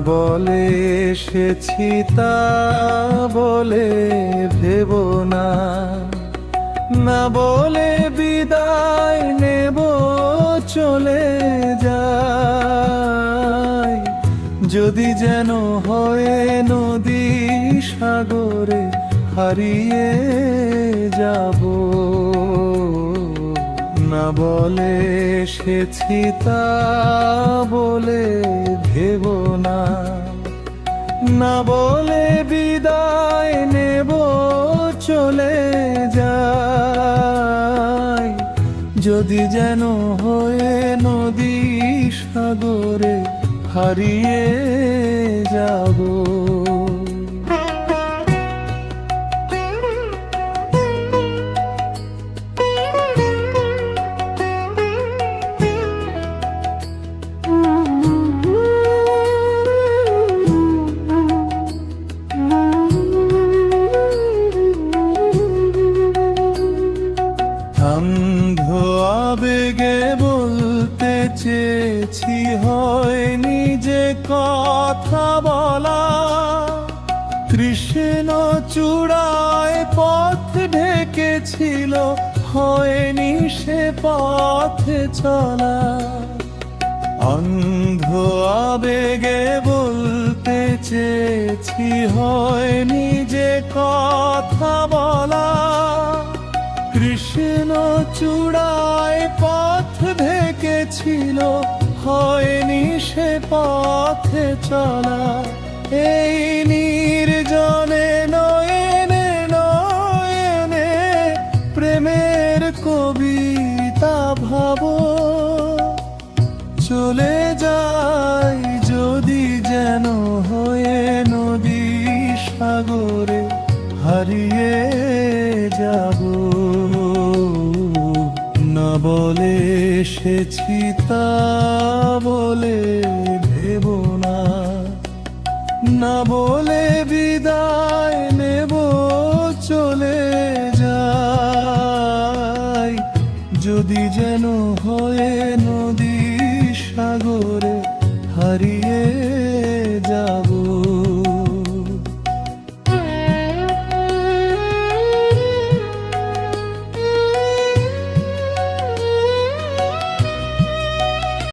বলে এসেছি তা বলে ভেবো না, না বলে বিদায় নেব চলে যাই। যদি যেন হয় নদী সাগরে হারিয়ে যাব, না বলে এসেছি তা বলে ভেবো না, না বলে বিদায় নেব চলে যাই। যদি যেন হয়ে নদী সাগরে হারিয়ে যাব। অন্ধ আবেগে বলতে চেয়েছি, হয়নি যে কথা বলা। কৃষ্ণ চূড়ায় পথ ঢেকেছিল, হয়নি সে পথে চলা। অন্ধ আবেগে বলতে চেয়েছি, হয়নি যে কথা বলা। কৃষ্ণ চূড়ায় পথ ঢেকেছিল, হয়নি সে পথে চলা। এই নির্জনে নয়নে নয়নে প্রেমের কবিতা ভাবো, চলে যাই যদি যেন হয়ে নদী সাগরে হারিয়ে যাব। না বলে এসেছি তা বলে ভেবো না, না বলে বিদায় নেব চলে যাই। যদি যেন হয়ে নদী সাগরে হারিয়ে যাব।